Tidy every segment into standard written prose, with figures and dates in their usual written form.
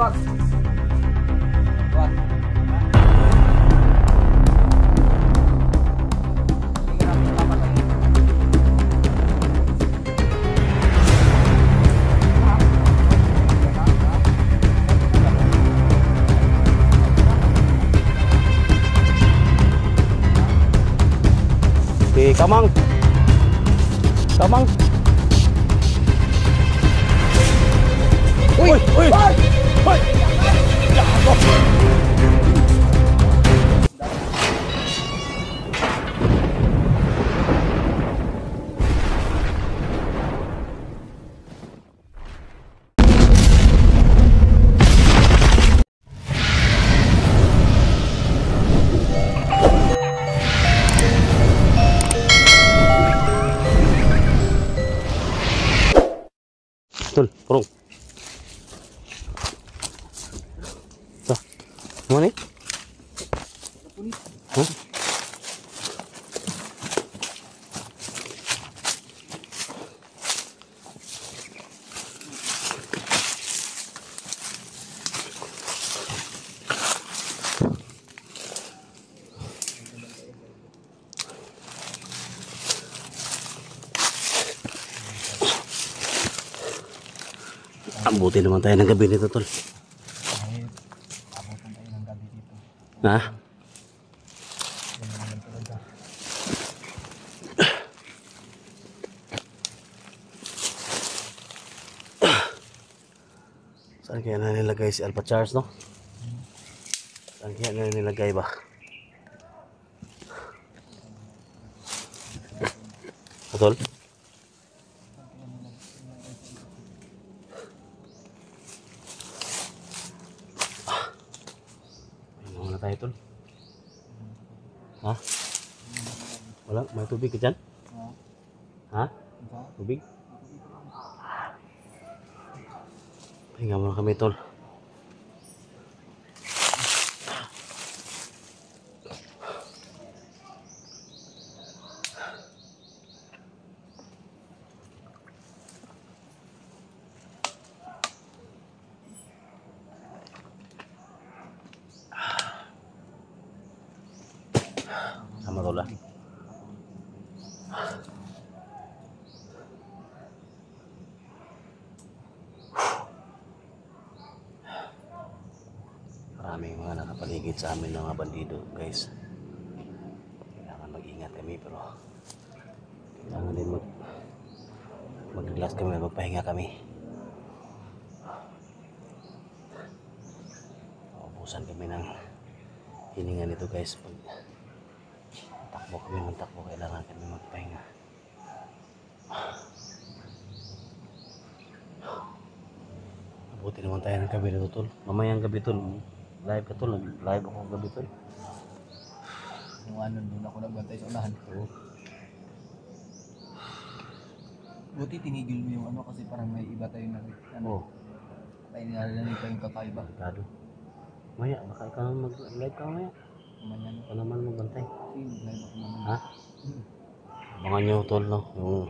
wag. Wag. Okay, kamang. Kamang. Uy, uy. Uy. Tol, purong. Ito. Ano ni? Hah? Abutin naman tayo ng gabi nito, tol. Ay, abutan tayo ng gabi dito. Ha? Saan kaya na nilagay si Alpha Charles, no? Saan kaya na nilagay ba? Tol? Ano tayo, tol? Ha? Wala? May tubig ka dyan? Ha? Tubig? Pahinga muna kami, tol. Sama tol, Maraming mga nakapaligid sa amin ng mga bandido, guys. Kailangan mag-ingat kami, pero kailangan din mag-relax kami, magpahinga kami. Maubusan kami ng hininga nito, guys. Pag takbo kami ng takbo, kailangan kami magpahinga. Mabuti naman tayo ng gabi nito, tol. Mamayang gabi, tol. Live ka, tol. Live ako gabi, tol. Yung ano, doon ako nagbantay sa unahan. Oo. Buti tinigil mo yung ano kasi parang may iba tayo na ano. Oo. May narinig tayong kakaiba. Delikado. Maya, baka ikaw naman mag-live ka maya. Mamaya no. Ikaw naman magbantay. Mag-live ako mamaya. Ha? Abangan nyo, tol, no? Yung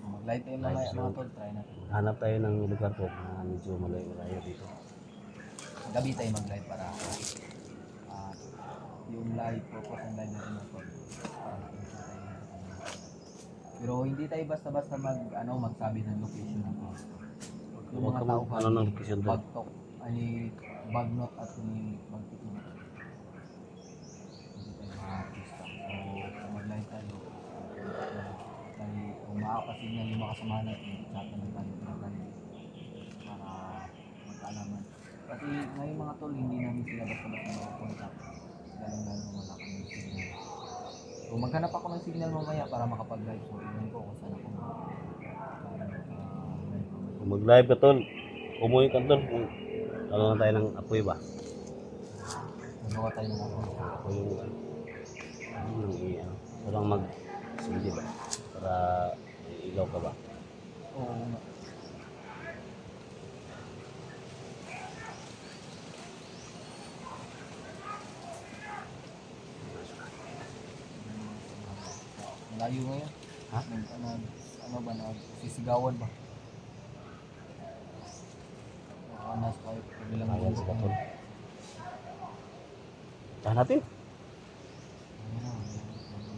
Mag-live tayo mamaya mga tol. Try natin. hanap tayo ng lugar, tol, na medyo malayo dito. Gabi tayo mag-live para yung live purpose ng live natin mga tol. Para makikita tayo. Pero hindi tayo basta-basta magsabi ng location natin. Yung mga tao Ano ng location doon? bagtok, ani bagnot at ni magtitin. Hindi tayo makakista. So, mag-live tayo. Dahil kung makakasignal yung makasama natin, natin na tayo pinag-live para magkaalaman. Kasi ngayon mga tol, hindi namin sila basta-basta mag-contact. Lalong-lalong wala kami signal. So, maghanap ako ng signal mamaya para makapag-live. So, yun ko kung saan ako Kung mag-live ka, tol, umuwi ka, tol, kung ano na tayo ng apoy ba? magawa tayo ng ako. Ako yung walang mag-sindi ba? Para ilaw ka ba? Oo nga. Malayo ngayon. Ha? Ano ba, sisigawan ba? nasa kabilang Ayan bundok sila na tol. yun. Tahan natin.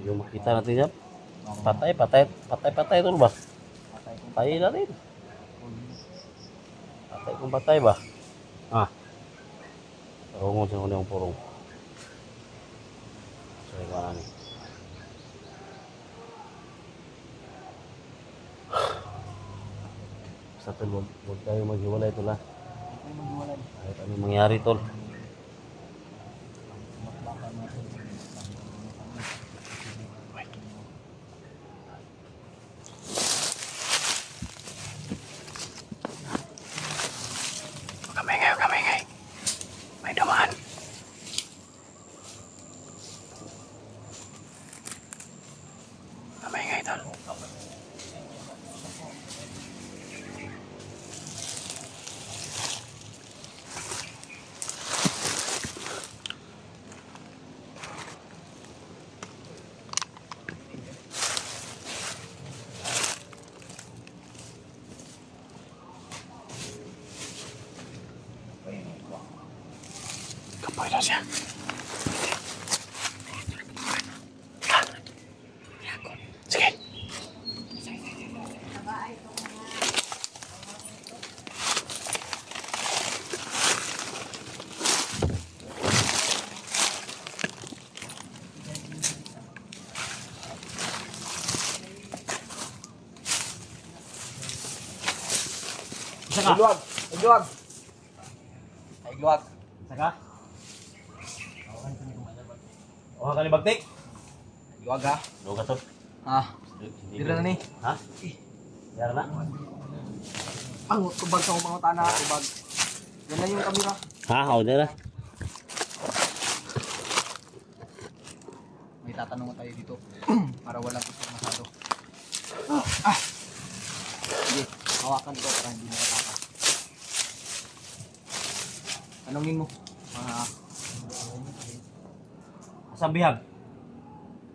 Yung makita natin yan. Parang Patay tol ba? patay kung Patay natin. Patay kung patay ba? Ah. Tarungon sa yung purong. So, yung ano ni. Basta tol, huwag tayo maghiwalay tol ha. patay maghiwalay. Kahit anong mangyari tol. Bakbakan natin. Huwag ka maingay. May dumaan. Huwag ka maingay tol. Kapoy daw siya. Sige. Saka. Igluwag! Igluwag! Ay, igluwag! Saka. Oh, kani bagtik. Igluwag ha? Duga tol. Ah, dito na ni. Ha? Yara na. Ang tubag sa mga tana, tubag. Yan lang yung kamera. Ha, ako na. May tatanong tayo dito. Para walang kusog masyado. Sige, hawakan ko para hindi makatakas. Tanungin mo. Asang bihag?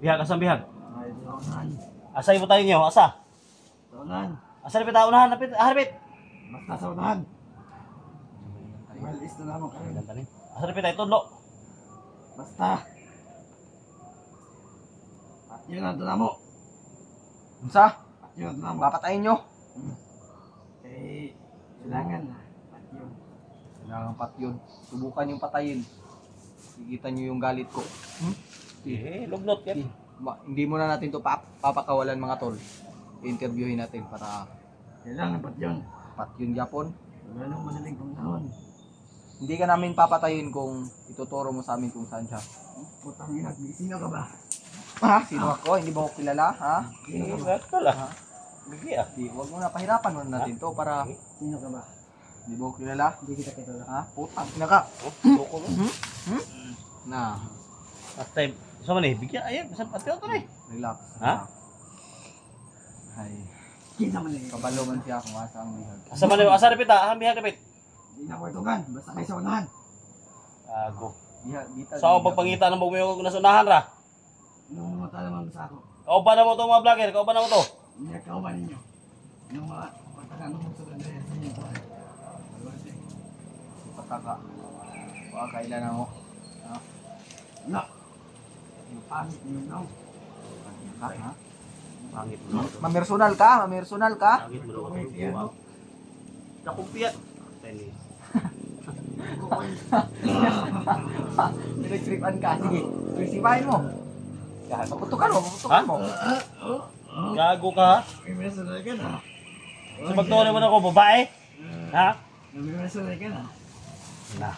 Bihag, asang bihag? Asa ibo tayo niyo? Asa? Saunahan. Asa na pita unahan? Harapit! Basta saunahan. Malis na naman kayo. Asa na pita itudlo? Basta. At yun ang tunamo. Unsa? At yun ang tunamo. Papatayin nyo? Eh, kailangan na. At yun. Kailangan pat yun. Subukan yung patayin. Kikita nyo yung galit ko. Eh, lugnot yan. Hindi muna natin to papakawalan mga tol. I-interviewin natin para Kailangan pat yun. pat yun yapon. Wala nang madaling panahon. Hindi ka namin papatayin kung ituturo mo sa amin kung saan siya. Putang ina, sino ka ba? Ha? Sino ako? Hindi ba ako kilala? Ha? Eh, bakit ka lang? Lagi ah. Di, wag mo na pahirapan muna natin to para Sino ka ba? hindi ba ako kilala? Hindi kita kilala. Ha? Putang ina ka. Oh, loko mo. Na, Last time. Sa man eh, bigyan. Ayan, sa patio to eh. relax. Ha? Ay, Kinsa man eh. kabalo man siya kung asa ang bihag. Asa man eh, asa na pita? Ahang bihag kapit. Hindi na ko itugan. Basta kayo saunahan. Ago. Bihag, bita. Sa ako pagpangita ng bugmiyong nasunahan ra. Nung mga talaman sa ako. Kauban na mo to mga vlogger, kauban na mo to. Hindi ka ba ninyo? Nung mga patakan mo sa kanila sa inyo. Pataka. Wala kailan ako. Ha? Wala. Yung pangit niyo, no? Ha? Pangit mo. Mamersonal ka? Mamersonal ka? Pangit mo. Okay, yan. Nakumpiyan. Tennis. Pinagtripan ka. Sige, sipahin mo. Yan, paputukan mo, paputukan mo. Gago ka ha? May personal ka na. So magtuwa naman ako, babae? Ha? May personal ka na. Na.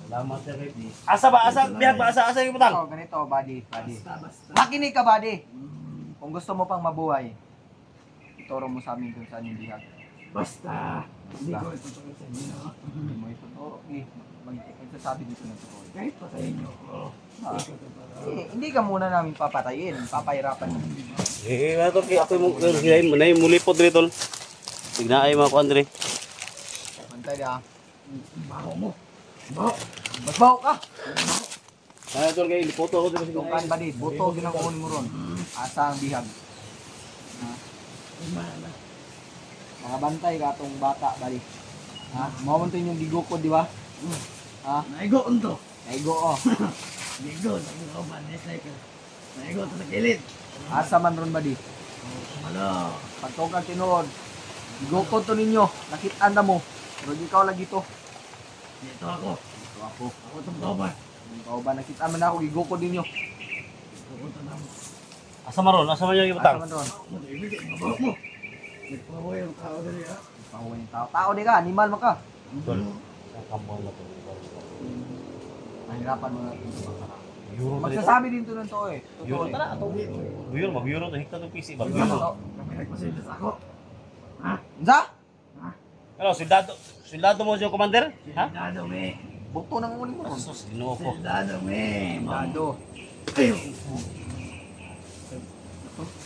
Salamat sir Ricky. Asa ba? Asa? Bihag ba? Asa? Asa yung butang? Ito, ganito, buddy. Basta, basta. Makinig ka, buddy. Kung gusto mo pang mabuhay, ituro mo sa amin kung saan yung bihag. Basta. Hindi ko itutuloy sa inyo. Hindi mo ituturo. Magsasabi dito ng totoo. Kahit patayin niyo ako. Ah. Hindi ko tuturo. Hindi ka muna namin papatayin. Papahirapan mo. Eh, ato kay ako mo hilahin mo na yung mulipod dito. Tigna ay mga kuan dire. Bantay ka. Baho mo. Baho. Mas baho ka. Ano to kay lipoto ako dito Ito kan, buddy. Buto, ginangunin mo ron. Asa ang bihag. Ha? Umana. Mga bantay ka itong bata, buddy. Ha? Mamunto yung gigo ko, di ba? Ha? Naigo unto. Naigo, oh. Naigo, naigo, cycle. Naigo to sa kilid. Asa man ron ba di? Malo. Pagtog ang tinuod. Gigo ko to ninyo. Nakitaan na mo. Pero di ikaw lagi to. Dito ako. Ito ako. Ako itong kauban. Ikaw ba nakita man ako, gigo ko ninyo. Pupunta na mo. Asa maron? Asa man yung Asa ibutang? man ron? Ibig, mabawak mo. Nagpawaw yung tao dali ha. Pahuwa yung tao. Tao di ka, animal man ka. Tol. Ang kambal na to. Mahirapan mo natin ito. Euro na dito. Magsasabi din to ng to eh. Euro Totoo tara eh. ato. Euro mag-euro to hikta to PC ba? Ano Euro. to? Kami nagpasilis ako. Ha? Unsa? Ano, sundado mo siya commander? Ha? Sildado me. Bukto ng uli mo ron. Sus, ginoo ko. Sildado me. Dado. Ayun.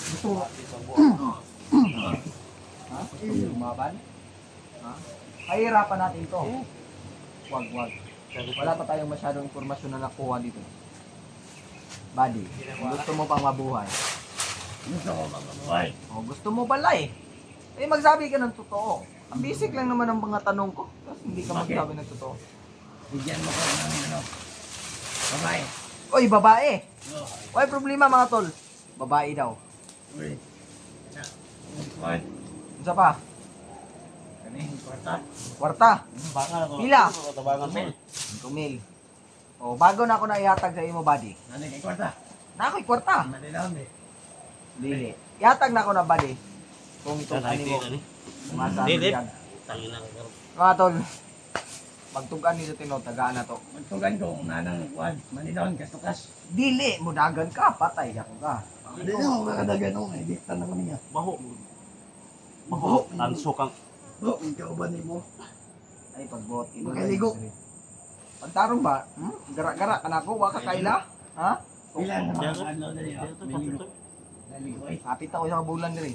Gusto mo? Ha? Lumaban? Ha? Kahirapan natin to. Wag. Wala pa tayong masyadong informasyon na nakuha dito. Buddy, kung gusto mo pang mabuhay. Gusto ko magmabuhay. O gusto mo pala eh. Eh magsabi ka ng totoo. Ang basic lang naman ang mga tanong ko. Tapos hindi ka magsabi ng totoo. Bigyan mo ko ng ano. Babae. Oy, babae! Oh. Oy, problema mga tol. Babae daw. Uy. Kuwan. Isa pa? Kaning kwarta. Kwarta. Bangan ako. Pila? Tabangan tol. 5,000. O, bago na ako na ihatag sa imo, buddy. Nanay kay kwarta. Na ako'y kwarta. Malilaw me. Dili. Ihatag na ako na, buddy. Kung ito, ano mo. Masabi Dili. yan. Tangin na ko. Mga tol. Pagtugan nito tino, tagaan na to. Magtugan ko kung nanang kuwan. Malilaw kastukas. Dili, mudagan ka, patay ako ka. Hindi na ako nakadagan ako. Edikta na kami nga. Baho. Baho. Tanso kang. Oh, ikaw ba ni mo? Ay, pagbuot. Makaligo. Pagtarong ba? Gara-gara ka na ako, waka kaila? Ha? Ilan na Diyan, mga ano dali. Dito, Maligo. dito. Maligo ay. Kapit ako sa bulan diri.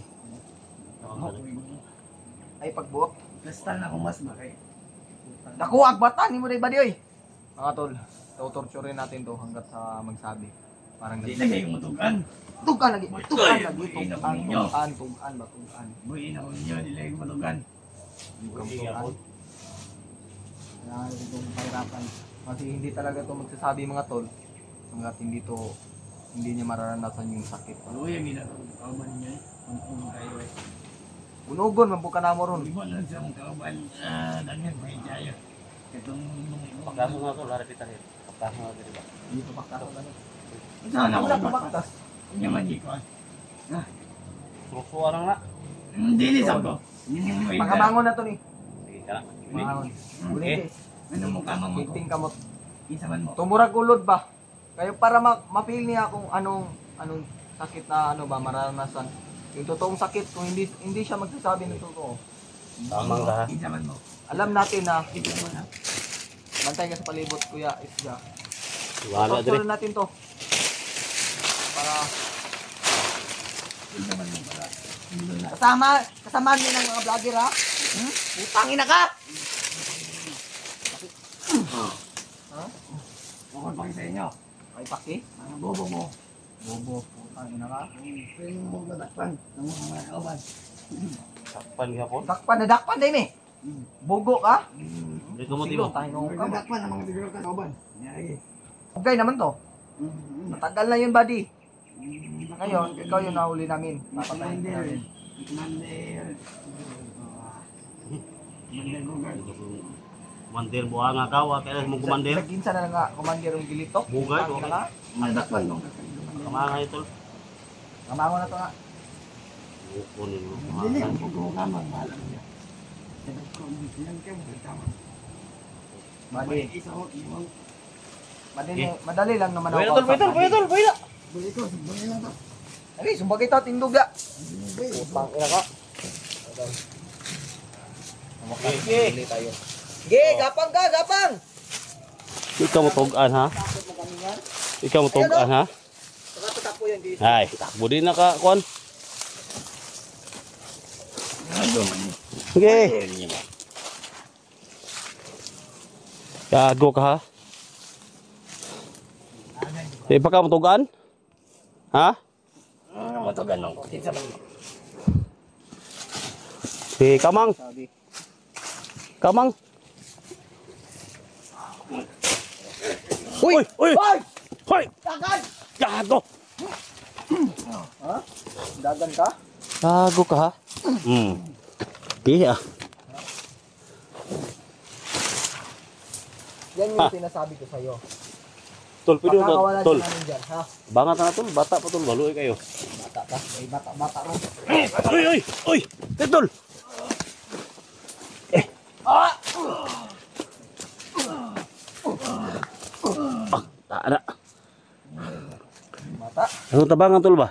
Ay, pagbuot. Basta na akong mas bakay. Nakuha, bata, ni mo na ibadi, oy. Mga tol, tutorturin natin to hanggat sa magsabi. Parang Hindi na kayo mutugan. tugan lagi, tugan lagi, Tugan. tugan. Buhin ako ninyo. Hindi lang mutugan. Tugan. Kaya itong kahirapan. Kasi hindi talaga to magsasabi mga tol. Hanggat hindi niya mararanasan yung sakit. Ano yung ginagawa? Kauban niya. Kung kayo eh. Unugon, mabuka na mo ron. Hindi mo lang sa mga kauban. Dangyan may jayo. Itong Pagkaso nga to, lari kita rin. Pagkaso nga to, diba? Hindi pa baktas. Saan ako Wala pa baktas? baktas. Hindi man di ko. Susuwa lang na. Hindi ni sa ko. Hindi mo may Pagkabangon na to ni. Sige ka na. Bangon. Ulit eh. Ano mo kamang mo? Kiting kamot. Isa man mo. Tumurag ulod ba? Kayo para ma-feel niya kung anong sakit na ano ba mararanasan. Yung totoong sakit kung hindi siya magsasabi ng totoo. Tamang ka ha. Isa man mo. Alam natin na Ito mo na. bantay ka sa palibot kuya Isja. Wala dire. Tuturin natin to. Para Isa man mo para. Hindi na. kasama niyo ng mga vlogger ha. Putang ina ka. Ha? Bukod pa sa inyo. Ay paki. Ang bobo mo. Bobo, putang ina ka. Pwede mo madakpan. Ng mga kauban. Takpan ka po. Dakpan din eh. Bogo ka? Hindi ko mo Sigo, timo. tayo ka. Madakpan ang mga tigro ka kauban. Yagi. Okay naman to. Matagal na yun, buddy. Ngayon, ikaw yung nahuli namin. Papatayin ka namin. Kumandir buha nga ka, wa kailan mo kumandir. Nag-insa na lang nga, commander yung gilitok. Bugay, Putang ina ka. Madakpan mo. Kamanga ito. Kamango na to nga. Kunin mo. Hindi ang pugo ka magmalam niya. Yan ka mo. Buddy, Isa ko. Iwang. madali lang naman Buhay na tol, buhay tol, buhay tol, buhay na. Buli ko. Buli lang to. Ali, sumbagay ta, tindog ya. Putang ina ka. Sige. tayo. Sige, gapang ka, gapang. Ikaw mo tugan ha? Takot mo kami yan. Ikaw mo tugan ha? Saka tatakbo yan, di. Ay, budi na ka, kuan. Sige. Gago ka ha? Ipa ka mo tugan? Ha? Matugan lang ko. Kinsa man mo. Si Kamang. Sabi. Kamang. Uy! Uy! Hoy! Hoy! Dagan! Gago! Ha? Dagan ka? Gago ka ha? Iya. Yan yung sinasabi ko sa'yo. Tol, pwede mo Pakakawalan tol. din namin dyan, ha? Bangat na tol, bata pa tol, baluy kayo. Bata ka? May bata ron. Uy, uy, uy! Tol! Ah! Taada. Mata? Ano tabangan tol ba?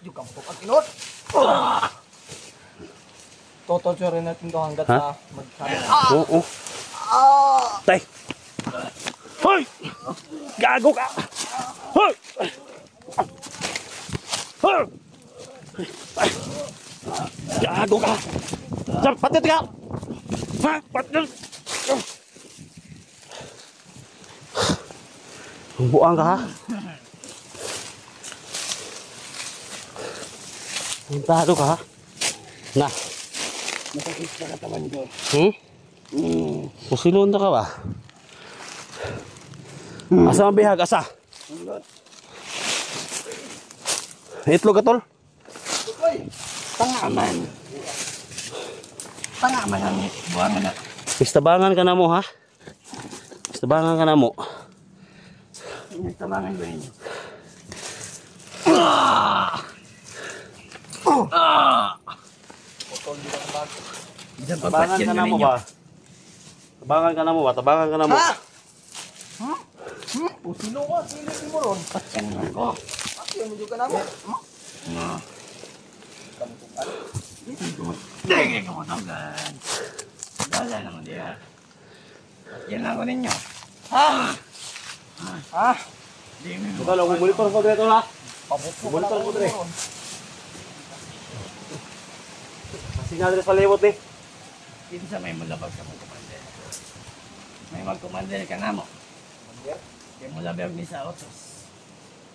Yung kampok ang inot. Totorturin natin to hanggat Ha? sa magsabi. Oo. Tay! Hoy! Gago ka! Hoy! Hoy! Gago ka! Sir, patit ka! Ha? Patit! Buang ka ha? Puntado ka ha? Na. Masakit sa katawan ko. Pusinunta ka ba? Asa ang bihag? Asa? Itlog ka tol? Tangaman. Tangaman ang buwangan na. Pistabangan ka na mo ha? Pistabangan ka na mo. Nagtabangan ko ninyo. Tabangan ka na mo ba? Tabangan ka na mo ba? Tabangan ka na mo. Ha? O sino ka? Silipin mo ron. Patyanan ko. Bakit mo ka namin? Dagi ko mo tanggan. Dala naman diya. Patyanan ko ninyo. Ha? Di mo. Ito lang, monitor ko dito ha. Pabuto ka Monitor lang mo, Dre. ron. Sinyal rin sa lewot eh. Kinsa may mulabag sa mga kumander. May magkumander ka na mo. Kaya mulabag ni sa otos.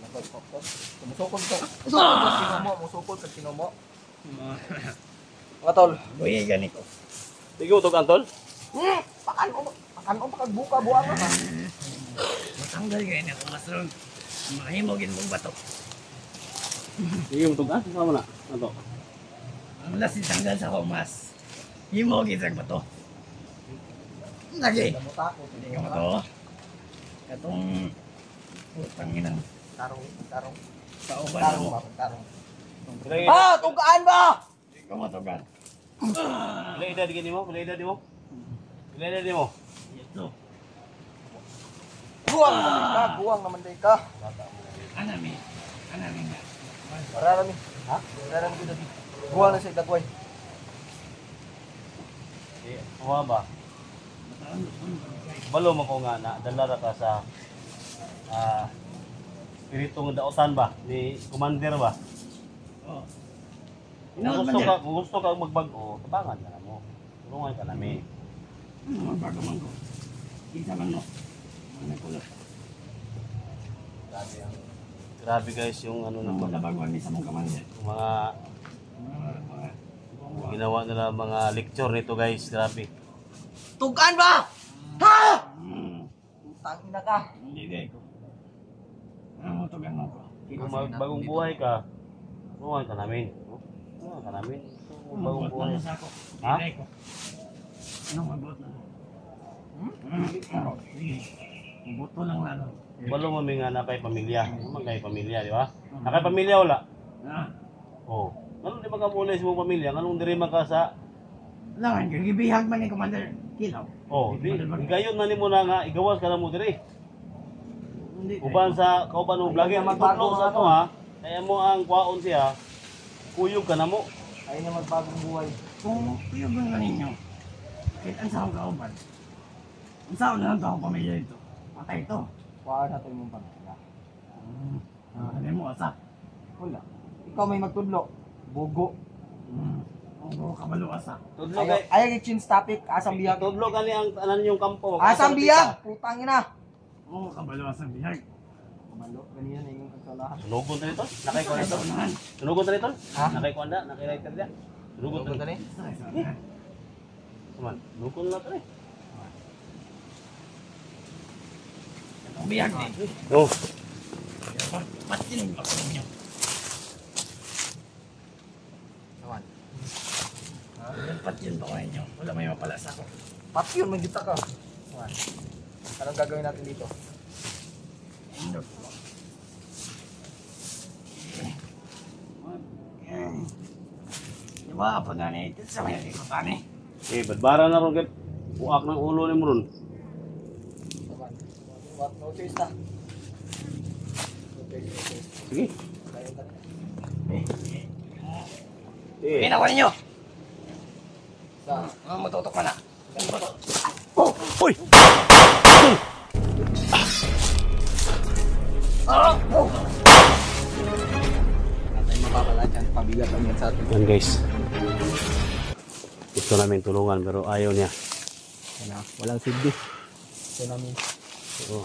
Musukol ka. Musukol ka sino mo. Musukol ka sino mo. Mga tol. Buhay ganito. Sige mo ito kantol. Pakan mo pakagbuka buwan ka. Matanggal kayo na kumasron. Mahimogin mong bato. Sige mo ito kantol. Sama na. Ito. Ang lasin tanggal sa kumas. Himogin sa bato. Lagi. Damutakot. Hindi ka mato. Katong panginang Tarong. kauban Tarong mo. ba? Tarong. Pilay Tugaan ba? Hindi ka matugan. edad gini mo. Pilay edad mo. Pilay edad mo. Ito. Buwang naman day ka. Anami. Anami nga. Mararami. Ha? Mararami ko dati. Buwang na siya dagway. Kuha ba? Balo mo ko nga na dala ra ka sa spiritong daotan ba ni commander ba? Oh. Kung gusto ka magbago, tabangan ka na mo. Tulungan ka namin. Magbago man ko. Isa man mo. Ano kulot. Grabe guys yung ano na to. Magbago ni sa mong kamanda. Yung mga ginawa nila mga lecture nito guys. Grabe. Tugaan ba? Ha? Tangin na ka. Hindi gay ko. Ano tugan mo ko? Kung magbagong buhay ka, tulungan ka namin. Tulungan ka namin. Kung bagong buhay. Sa ako. Ha? Hindi ko. Ano mabuot na? Sige. Mabuto lang na. Balo mo nga na kay pamilya. Naman kay pamilya, di ba? Nakay pamilya wala? Ha? Oo. Ganun di ba ka muna sa mong pamilya? Ganun di rin man ka sa... Langan, gibihag man ni Commander Kilaw. Oo. Gayon na ni mo na nga, igawas ka na mo diri. Hindi. Uban sa kauban mo vlogger matulog sa to ha. Kaya mo ang kwaon siya. Kuyog ka na mo. Ayun na magbagong buhay. Kung kuyugan ka ninyo, kahit ang saan kauban, ang saan na lang ito ang pamilya ito. Patay ito. Kuhaan natin mong pamilya. Ano mo, asa? Wala. Ikaw may magtudlo. Bugo. Ang kabalo, asa? Tudlo kay Ayaw i-change topic. Asang biyag. tudlo kani ang tanan yung kampo. Asang biyag! Putang ina! Oo, kabalo, asa bihag. Kumalo. Ganyan na yung kagsalahan. Sunugon ta nito. Nakay ko nito. Saunahan. Sunugon ta nito. Ha? Nakay ko anda, nakay writer dia. Sunugon ta Tugon ka nito. ni? Saunahan. Kuman, lukon na to eh. Ang biyag ni. Oh, Patin ba ko ninyo? Naman. Patin ba ko ninyo? Wala may mapalas ako. Pati yun, magita ka. Naman. Anong gagawin natin dito? Indot. Diba, pag ganit, sa may ikutan eh. eh, badbara na ron kay uak ng ulo ni mo ron. Naman. What notice na? Notice. Sige. Kaya ka na. Eh, Pinawa ninyo! Sa, Matutok ka na. oh, uy! natin mapapala dyan. Pabigat lang yan sa atin. Yan guys. Gusto namin tulungan pero ayaw niya. Wala, walang silbi. Gusto namin. Oo.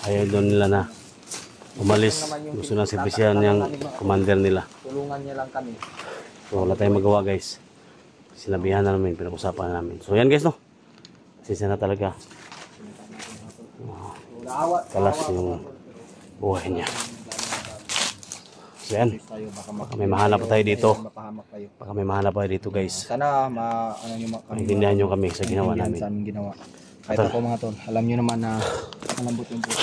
Ayaw doon nila na umalis. Gusto na sirbisyan yung commander nila. Tulungan niya lang kami. So wala tayong magawa guys. Sinabihan na namin, pinag-usapan na namin. So yan guys no. Sisa na talaga. Naawa. Kalas yung buhay niya. So yan. Tayo, Baka may mahanap pa tayo dito. Mapahamak tayo. Baka may mahanap pa tayo dito guys. Sana Maintindihan nyo kami sa ginawa namin. Sa aming ginawa. Kahit ako mga tol, alam nyo naman na malambot yung puso.